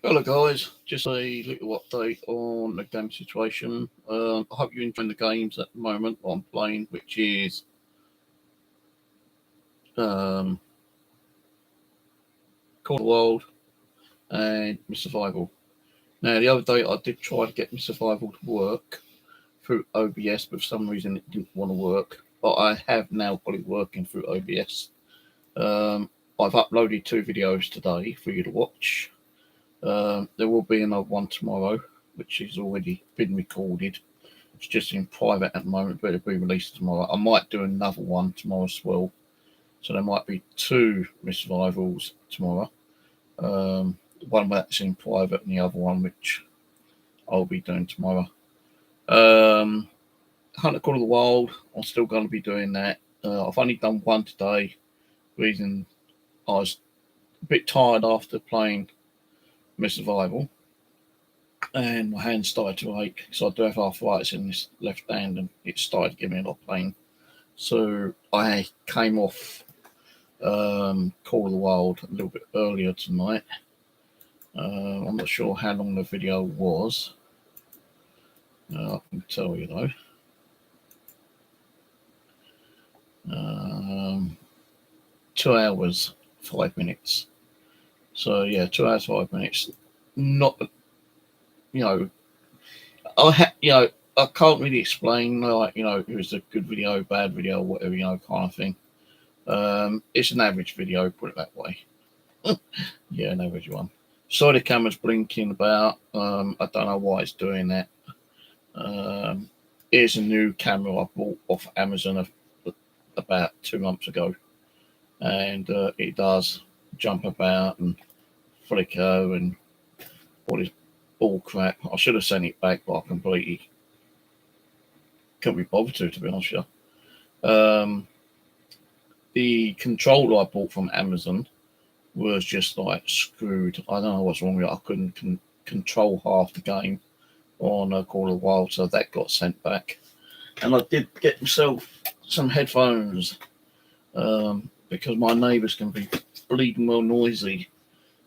Hello guys, just a little update on the game situation. I hope you're enjoying the games at the moment I'm playing, which is Call of the World and My Survival. Now the other day I did try to get My Survival to work through OBS, but for some reason it didn't want to work. But I have now got it working through OBS. I've uploaded 2 videos today for you to watch. There will be another one tomorrow, which has already been recorded. It's just in private at the moment, but it'll be released tomorrow. I might do another one tomorrow as well. So there might be 2 survivals tomorrow. One that's in private and the other one which I'll be doing tomorrow. Hunter Call of the Wild, I'm still going to be doing that. I've only done one today. Reason I was a bit tired after playing My Survival, and my hand started to ache, so I do have arthritis in this left hand, and it started giving me a lot of pain. So I came off Call of the Wild a little bit earlier tonight. I'm not sure how long the video was. I can tell you though. 2 hours 5 minutes. So yeah, 2 hours 5 minutes. Not, I can't really explain, it was a good video, bad video, whatever, kind of thing. It's an average video, put it that way. Yeah, an average one. Sorry, the camera's blinking about. I don't know why it's doing that. Here's a new camera I bought off Amazon about 2 months ago, and it does jump about and flicker and all this bull crap. I should have sent it back, but I completely couldn't be bothered to be honest with you. The controller I bought from Amazon was just like screwed. I don't know what's wrong with it. I couldn't control half the game on Call of the Wild, so that got sent back. And I did get myself some headphones because my neighbours can be bleeding well noisy,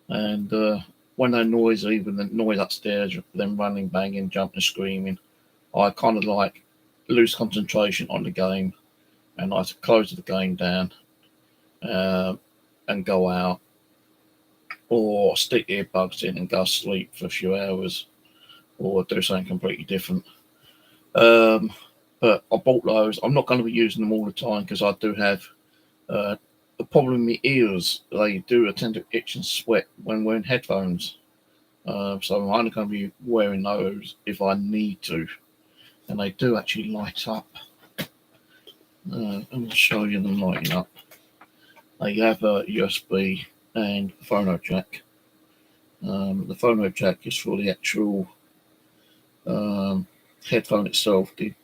and when they're noisy, with the noise upstairs, them running, banging, jumping, screaming, I kind of like lose concentration on the game, and I have to close the game down and go out, or stick earbuds in and go sleep for a few hours, or do something completely different. But I bought those. I'm not going to be using them all the time because I do have a problem with my ears. They do tend to itch and sweat when wearing headphones. So I'm only going to be wearing those if I need to. And they do actually light up. I'm going to show you them lighting up. They have a USB and phono jack. The phono jack is for the actual headphone itself. The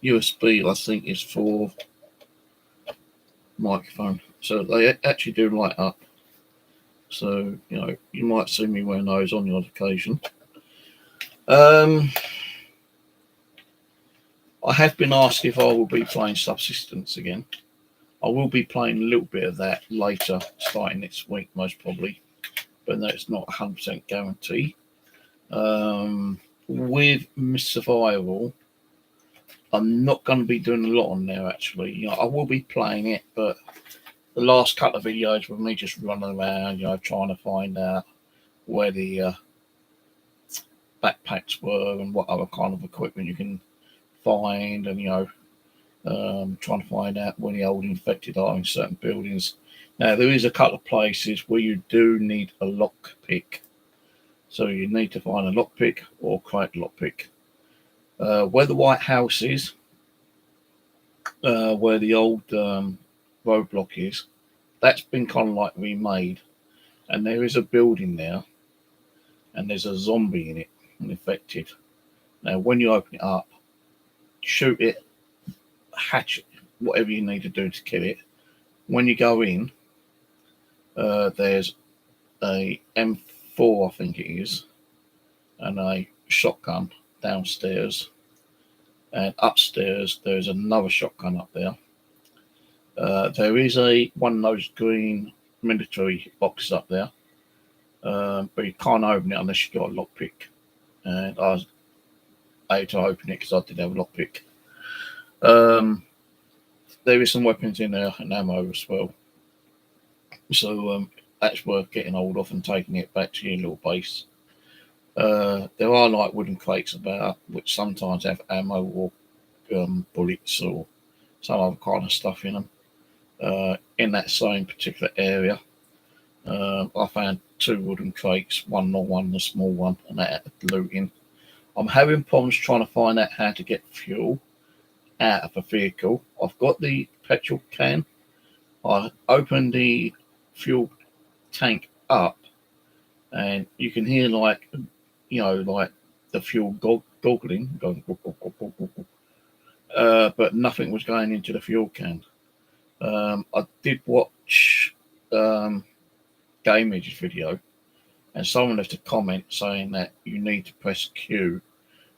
USB, I think, is for microphone. So they actually do light up. So, you might see me wearing those on the odd occasion. I have been asked if I will be playing Subsistence again. I will be playing a little bit of that later, starting next week, most probably. But that's not 100% guarantee. With My Survival, I'm not going to be doing a lot on there, actually. I will be playing it, but the last couple of videos were me just running around, trying to find out where the backpacks were and what other kind of equipment you can find, and, trying to find out where the old infected are in certain buildings. Now, there is a couple of places where you do need a lockpick. So you need to find a lockpick or create a lockpick. Where the White House is, where the old roadblock is, that's been kind of like remade. And there is a building there, and there's a zombie in it, an infected. Now, when you open it up, shoot it, hatch it, whatever you need to do to kill it. When you go in, there's a M4, I think it is, and a shotgun downstairs, and upstairs there's another shotgun up there. There is one of those green military boxes up there, but you can't open it unless you got a lockpick. And I was able to open it because I did have a lockpick. There is some weapons in there and ammo as well. So that's worth getting hold of and taking it back to your little base. There are like wooden crates about, which sometimes have ammo or bullets or some other kind of stuff in them. In that same particular area, I found 2 wooden crates, one long one and a small one, and that had looting. I'm having problems trying to find out how to get fuel out of a vehicle. I've got the petrol can. I opened the fuel tank up, and you can hear like the fuel goggling, going, but nothing was going into the fuel can. I did watch Game Edge's video, and someone left a comment saying that you need to press Q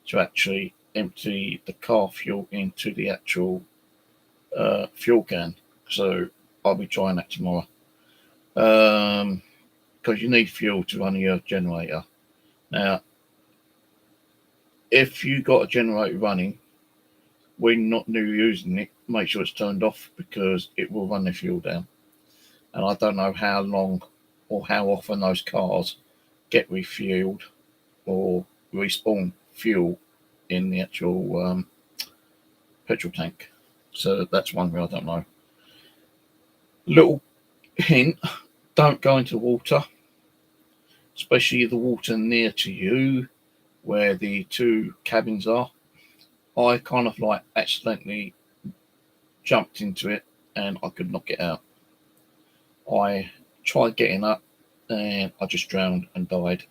to actually empty the car fuel into the actual fuel can. So I'll be trying that tomorrow. Because you need fuel to run your generator. Now, if you got a generator running, when not new using it, make sure it's turned off because it will run the fuel down. And I don't know how long or how often those cars get refueled or respawn fuel in the actual petrol tank. So that's one thing I don't know. Little hint, don't go into water, especially the water near to you where the 2 cabins are. I kind of like accidentally jumped into it and I could not get out. I tried getting up and I just drowned and died.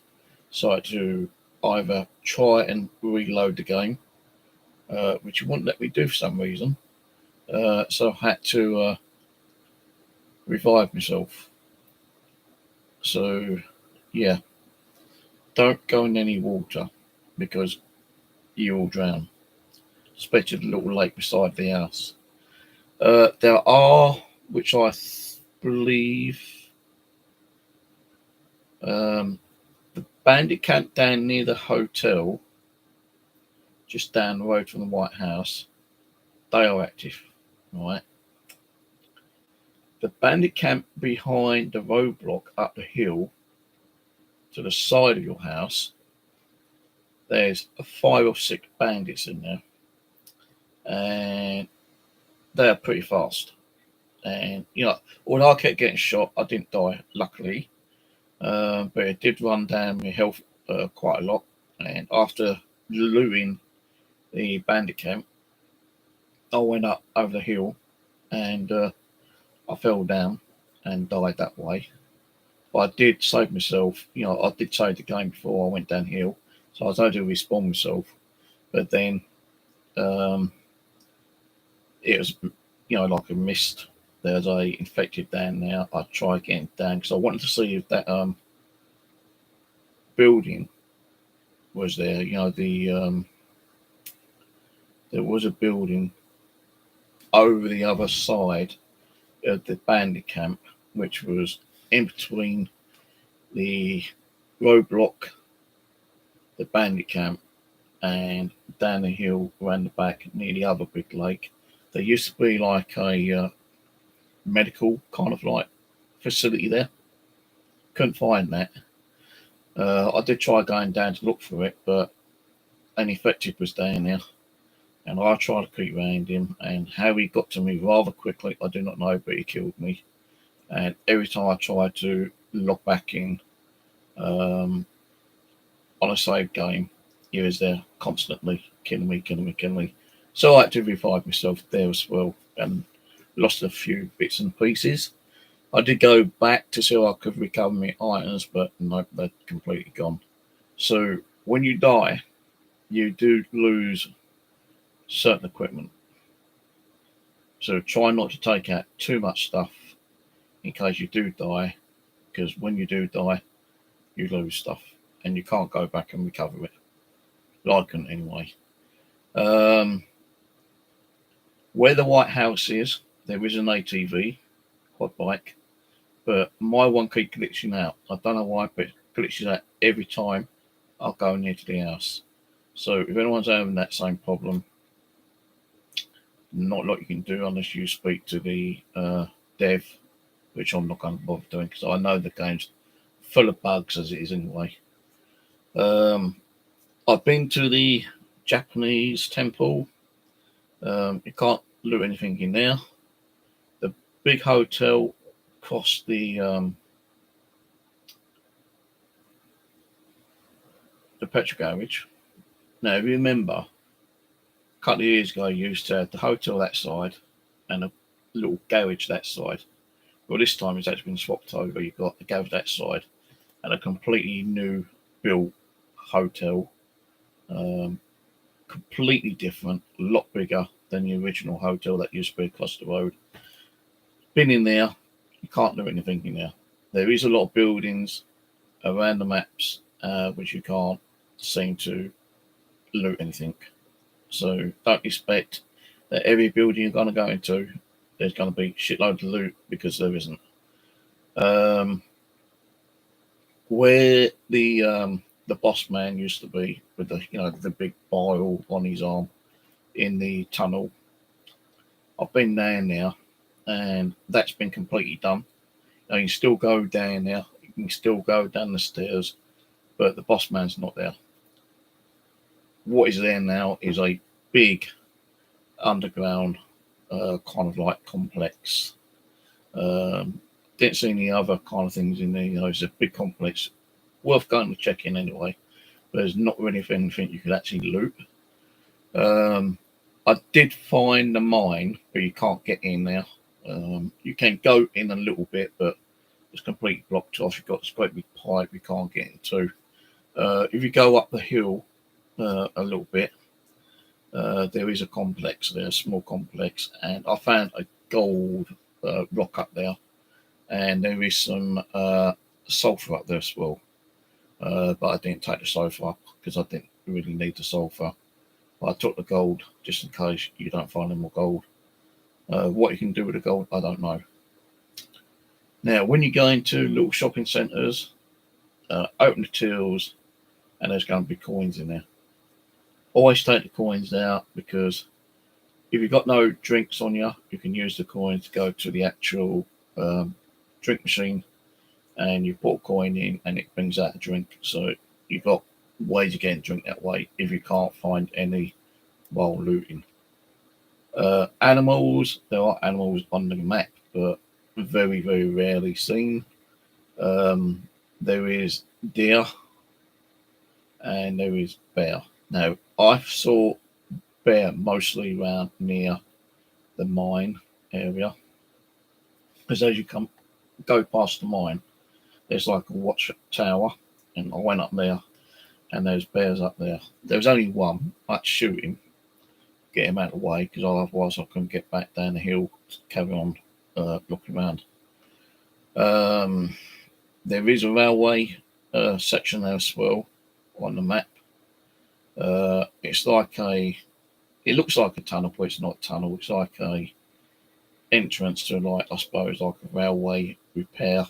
So I had to either try and reload the game, which it wouldn't let me do for some reason. So I had to revive myself. So yeah, don't go in any water because you will drown, especially the little lake beside the house. There are, which I believe, the bandit camp down near the hotel, just down the road from the White House. They are active, right? The bandit camp behind the roadblock up the hill to the side of your house, there's 5 or 6 bandits in there, and they're pretty fast. And although I kept getting shot, I didn't die, luckily. But it did run down my health quite a lot. And after looting the bandit camp, I went up over the hill and I fell down and died that way. But I did save myself. I did save the game before I went downhill, so I was able to respawn myself. But then it was, like a mist. There's a infected down there. I tried getting down because I wanted to see if that building was there. There was a building over the other side of the bandit camp, which was in between the roadblock, the bandit camp, and down the hill around the back near the other big lake. There used to be like a medical kind of like facility there. Couldn't find that. I did try going down to look for it, but an infected was down there, and I tried to creep around him. And how he got to me rather quickly, I do not know, but he killed me. And every time I tried to log back in on a save game, he was there constantly killing me. So I had to revive myself there as well, and lost a few bits and pieces. I did go back to see if I could recover my items, but no, they're completely gone. So when you die, you do lose certain equipment. So try not to take out too much stuff in case you do die, because when you do die, you lose stuff and you can't go back and recover it. I couldn't anyway. Where the White House is, there is an ATV quad bike, but my one keeps glitching out. I don't know why, but glitches out every time I go near to the house. So if anyone's having that same problem, not a lot you can do unless you speak to the dev, which I'm not going to bother doing because I know the game's full of bugs as it is anyway. I've been to the Japanese temple. You can't loot anything in there. The big hotel across the petrol garage. Now, if you remember, a couple of years ago, you used to have the hotel that side and a little garage that side. Well, this time it's actually been swapped over. You've got the garage that side and a completely new built hotel. Completely different, a lot bigger than the original hotel that used to be across the road. Been in there, you can't do anything in there. There is a lot of buildings around the maps which you can't seem to loot anything. So don't expect that every building you're going to go into, there's going to be shitload of loot because there isn't. Where the boss man used to be with the big bile on his arm in the tunnel, I've been down there, and that's been completely done. You can still go down there, you can still go down the stairs, but the boss man's not there. What is there now is a big underground kind of like complex. Didn't see any other kind of things in there. It's a big complex, worth going to check in anyway. But there's not really anything you could actually loot. I did find the mine, but you can't get in there. You can go in a little bit, but it's completely blocked off. You've got this great big pipe you can't get into. If you go up the hill a little bit, there is a complex there, a small complex, and I found a gold rock up there, and there is some sulfur up there as well. But I didn't take the sulfur because I didn't really need the sulfur. But I took the gold just in case you don't find any more gold. What you can do with the gold, I don't know. Now, when you go into little shopping centres, open the tills, and there's going to be coins in there. Always take the coins out because if you've got no drinks on you, you can use the coins to go to the actual drink machine, and you put a coin in and it brings out a drink. So you've got ways of getting drink that way if you can't find any while looting. Animals, there are animals on the map, but very, very rarely seen. There is deer and there is bear. Now, I saw bear mostly around near the mine area, because as you go past the mine, there's like a watch tower, and I went up there, and there's bears up there. There was only one. I had to shoot him, get him out of the way, because otherwise I couldn't get back down the hill to carry on looking around. There is a railway section there as well on the map. It's like it looks like a tunnel, but it's not a tunnel. It's like a entrance to, like, I suppose, like a railway repair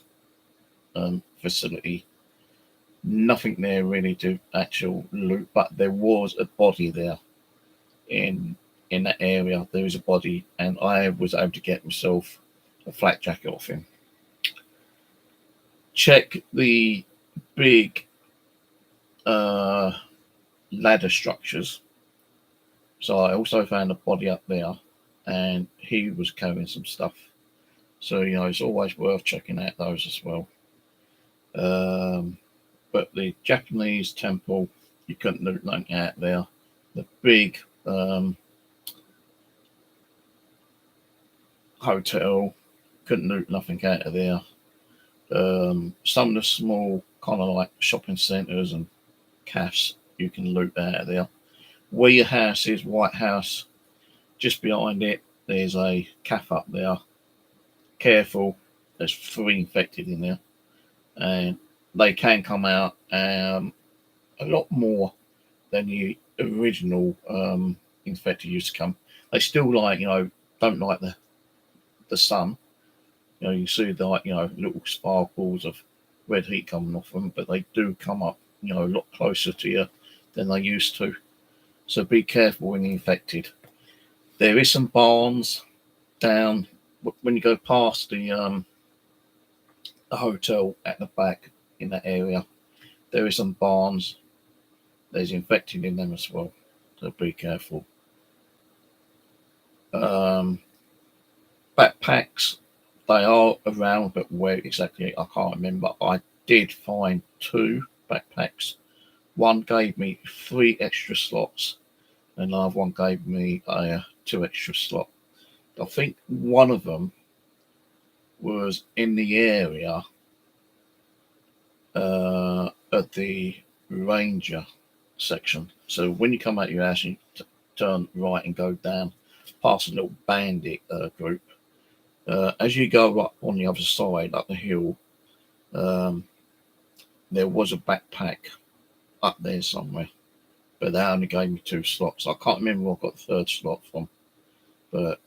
facility. Nothing there really to actual loot, but there was a body there in that area. There is a body, and I was able to get myself a flak jacket off him. Check the big ladder structures. So I also found a body up there, and he was carrying some stuff. So, it's always worth checking out those as well. But the Japanese temple, you couldn't loot nothing out there. The big hotel, couldn't loot nothing out of there. Some of the small kind of like shopping centres and cafes, you can loot out of there. Where your house is, White House, just behind it, there's a cafe up there. Careful, there's 3 infected in there, and they can come out a lot more than the original infected used to come. They still don't like the sun. You see little sparkles of red heat coming off them, but they do come up, a lot closer to you than they used to. So be careful when you're infected. There is some barns down when you go past the hotel at the back in that area. There is some barns. There's infected in them as well. So be careful. Backpacks, they are around, but where exactly I can't remember. I did find 2 backpacks. One gave me 3 extra slots, and another one gave me 2 extra slots. I think one of them was in the area at the Ranger section. So when you come out your house, you turn right and go down past a little bandit group. As you go up on the other side, up the hill, there was a backpack up there somewhere, but they only gave me 2 slots. I can't remember where I got the 3rd slot from, but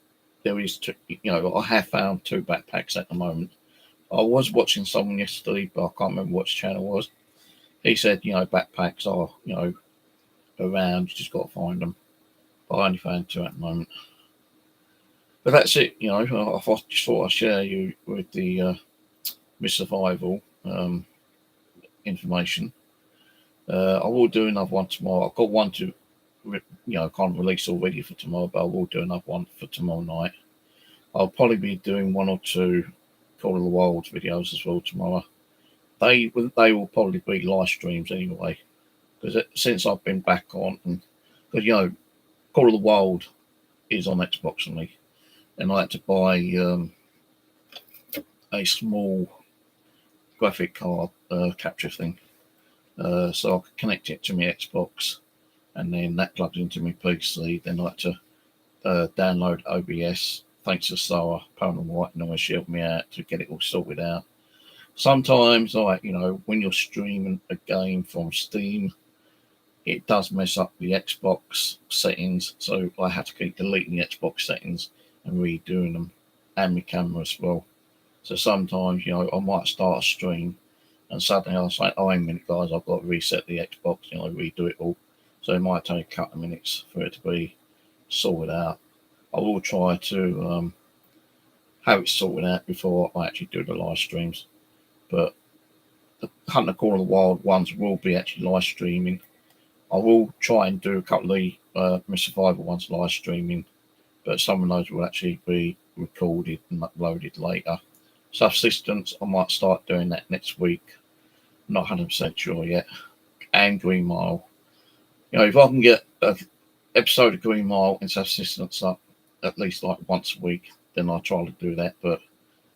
there is 2. I have found 2 backpacks at the moment. I was watching someone yesterday, but I can't remember which channel it was. He said, backpacks are, around. You just got to find them. But I only found 2 at the moment. But that's it. I just thought I'd share you with the Miss Survival information. I will do another one tomorrow. I've got one to, can't release already for tomorrow, but I will do another one for tomorrow night. I'll probably be doing 1 or 2 Call of the Wild videos as well tomorrow. They will probably be live streams anyway, because since I've been back on, because Call of the Wild is on Xbox only, and I had to buy a small graphic card capture thing, so I could connect it to my Xbox, and then that plugs into my PC. Then I had to download OBS. Thanks to Sarah Paranormal White, and she helped me out to get it all sorted out. Sometimes, when you're streaming a game from Steam, it does mess up the Xbox settings, so I have to keep deleting the Xbox settings and redoing them, and my camera as well. So sometimes, I might start a stream, and suddenly I'll say, "Oh, wait a minute, guys, I've got to reset the Xbox, redo it all." So it might take a couple of minutes for it to be sorted out. I will try to have it sorted out before I actually do the live streams. But the Hunt the Call of the Wild ones will be actually live streaming. I will try and do a couple of the Miss Survival ones live streaming, but some of those will actually be recorded and uploaded later. Subsistence, I might start doing that next week. Not 100% sure yet. And Green Mile. If I can get an episode of Green Mile and Subsistence up at least like once a week, then I'll try to do that. But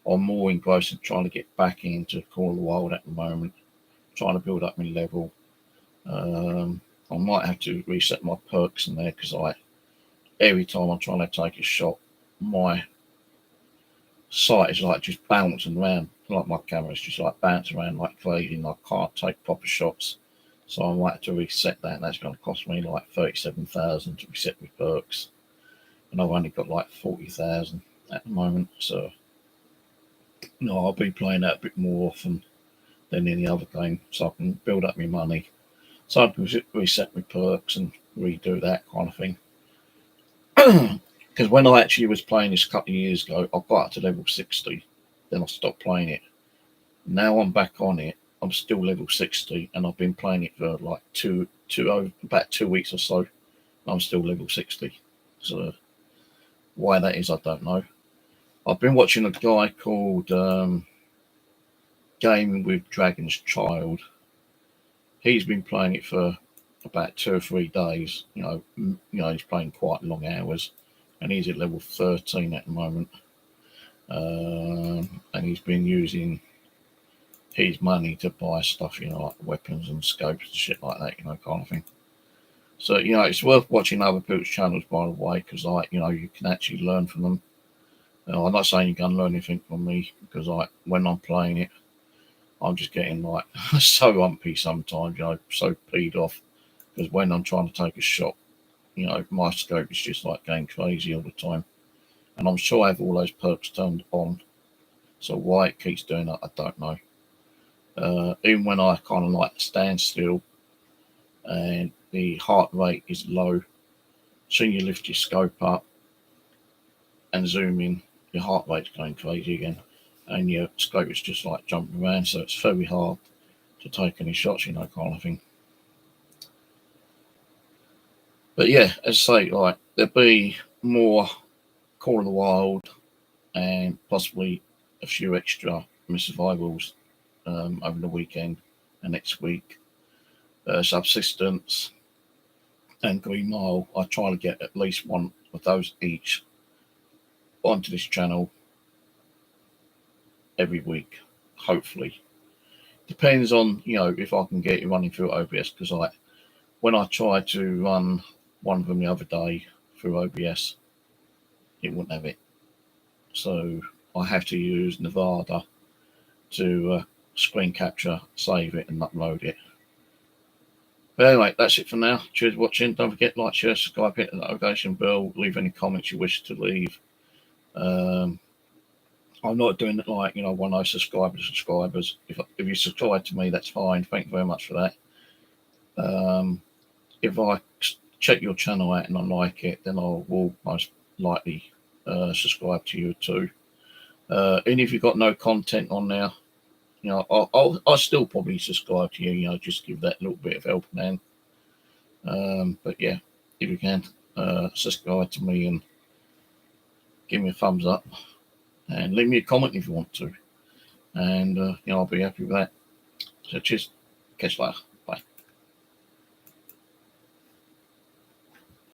I'm more engrossed in trying to get back into Call of the Wild at the moment, trying to build up my level. I might have to reset my perks in there, because every time I'm trying to take a shot, my sight is like just bouncing around, like my camera's just like bouncing around like crazy, and I can't take proper shots. So I might have to reset that, and that's going to cost me like 37,000 to reset my perks, and I've only got like 40,000 at the moment. So I'll be playing that a bit more often than any other game, so I can build up my money, so I can reset my perks and redo that kind of thing. Because when I actually was playing this a couple of years ago, I got up to level 60, then I stopped playing it. Now I'm back on it. I'm still level 60, and I've been playing it for like about 2 weeks or so. I'm still level 60. So why that is, I don't know. I've been watching a guy called Gaming with Dragon's Child. He's been playing it for about 2 or 3 days. He's playing quite long hours, and he's at level 13 at the moment. And he's been using his money to buy stuff, like weapons and scopes and shit like that, kind of thing. So, it's worth watching other people's channels, by the way, because, you can actually learn from them. I'm not saying you can learn anything from me, because, when I'm playing it, I'm just getting, so umpy sometimes, so peed off, because when I'm trying to take a shot, my scope is just, going crazy all the time. And I'm sure I have all those perks turned on. So why it keeps doing that, I don't know. Even when I kind of like stand still and the heart rate is low, soon you lift your scope up and zoom in, your heart rate's going crazy again, and your scope is just like jumping around, so it's very hard to take any shots, kind of thing. But yeah, as I say, like there'll be more Call of the Wild and possibly a few extra survivals over the weekend and next week. Subsistence and Green Mile, I try to get at least one of those each onto this channel every week, hopefully. Depends on, if I can get it running through OBS, because when I tried to run one of them the other day through OBS, it wouldn't have it. So I have to use Nevada to screen capture, save it, and upload it. But anyway, that's it for now. Cheers for watching. Don't forget, like, share, subscribe, hit the notification bell, leave any comments you wish to leave. I'm not doing it like, when I subscribe to subscribers. If you subscribe to me, that's fine. Thank you very much for that. If I check your channel out and I like it, then I will most likely subscribe to you too. And if you've got no content on there, I'll still probably subscribe to you, just give that little bit of helping hand. But yeah, if you can, subscribe to me and give me a thumbs up and leave me a comment if you want to. And, I'll be happy with that. So cheers. Catch you later.